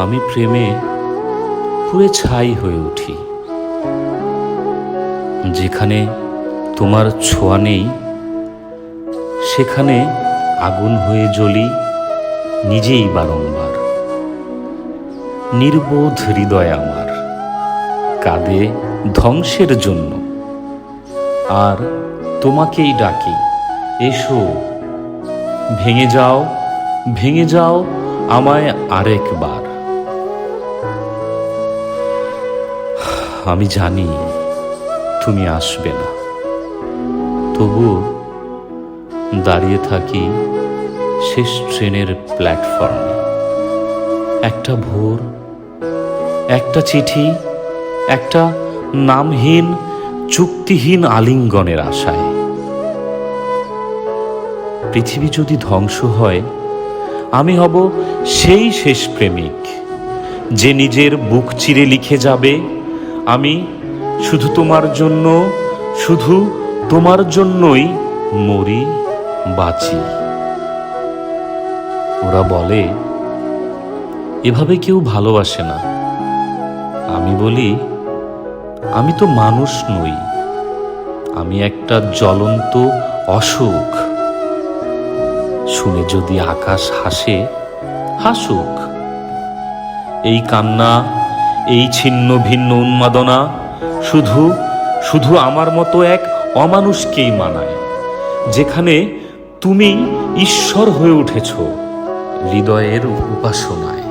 আমি প্রেমে পুড়ে ছাই হয়ে উঠি। যেখানে তোমার ছোঁয়া নেই সেখানে আগুন হয়ে জ্বলি নিজেই বারংবার। নির্বোধ হৃদয় আমার কাঁদে ধ্বংসের জন্য, আর তোমাকেই ডাকি, এসো ভেঙে যাও, ভেঙে যাও আমায় আরেকবার। আমি জানি তুমি আসবে না, তবু দাঁড়িয়ে থাকি শেষ ট্রেনের প্ল্যাটফর্মে। একটা ভোর, একটা চিঠি, একটা নামহীন চুক্তিহীন আলিঙ্গনের আশায়। পৃথিবী যদি ধ্বংস হয়, আমি হব সেই শেষ প্রেমিক যে নিজের বুক চিরে লিখে যাবে, আমি শুধু তোমার জন্য, শুধু তোমার জন্যই মরি বাঁচি। ওরা বলে এভাবে কেউ ভালোবাসে না। আমি বলি আমি তো মানুষ নই, আমি একটা জ্বলন্ত অসুখ। শুনে যদি আকাশ হাসে, হাসুক। এই কান্না, এই ছিন্ন ভিন্ন উন্মাদনা শুধু শুধু আমার মতো এক অমানুষকেই মানায়, যেখানে তুমি ঈশ্বর হয়ে উঠেছ হৃদয়ের উপাসনায়।